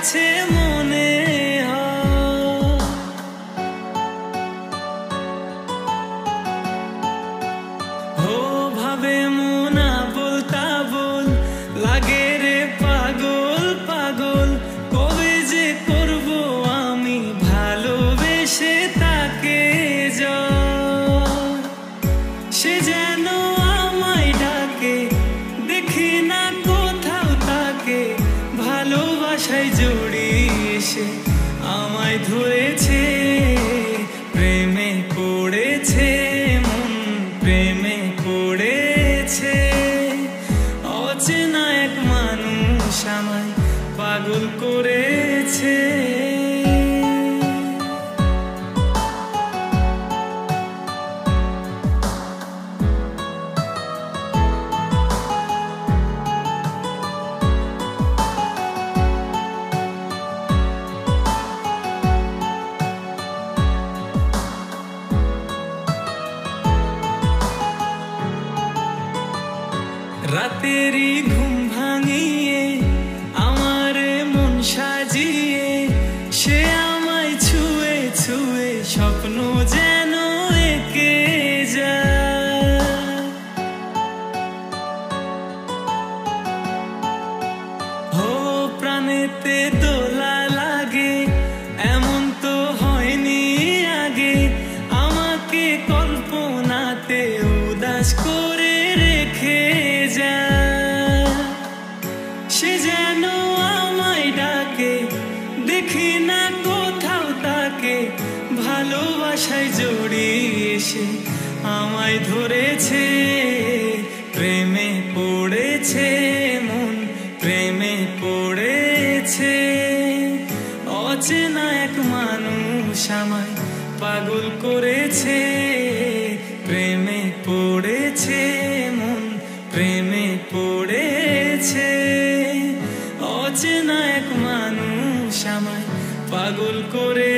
কাছে মনে হয়। ও ভাবে মন আবোল তাবোল লাগে রে পাগল পাগল, কবে যে করব আমি ভালোবেসে তাকে সে যেন আমায় ডাকে, দেখি না কোথাও তাকে, ভালোবাসায় জড়িয়ে সে আমায় ধরেছে, প্রেমে পড়েছে মন প্রেমে পড়েছে। অচেনা এক মানুষ আমায় পাগল করেছে। রাতেরই ঘুম ভাঙিয়ে আমার মন সাজিয়ে সে আমায় ছুঁয়ে ছুঁয়ে স্বপ্ন যেন এঁকে যায়। ও প্রাণেতে দোলা লাগে এমন তো হয়নি আগে, আমাকে কল্পনাতে উদাস করে রেখে সে যেন আমায় ডাকে, দেখি না কোথাও তাকে, ভালোবাসায় জড়িয়ে সে আমায় ধরেছে, প্রেমে পড়েছে মন প্রেমে পড়েছে। অচেনা এক মানুষ আমায় পাগল করেছে, প্রেমে পড়েছে মন প্রেমে পড়েছে। অচেনা এক মানুষ আমায় পাগল করে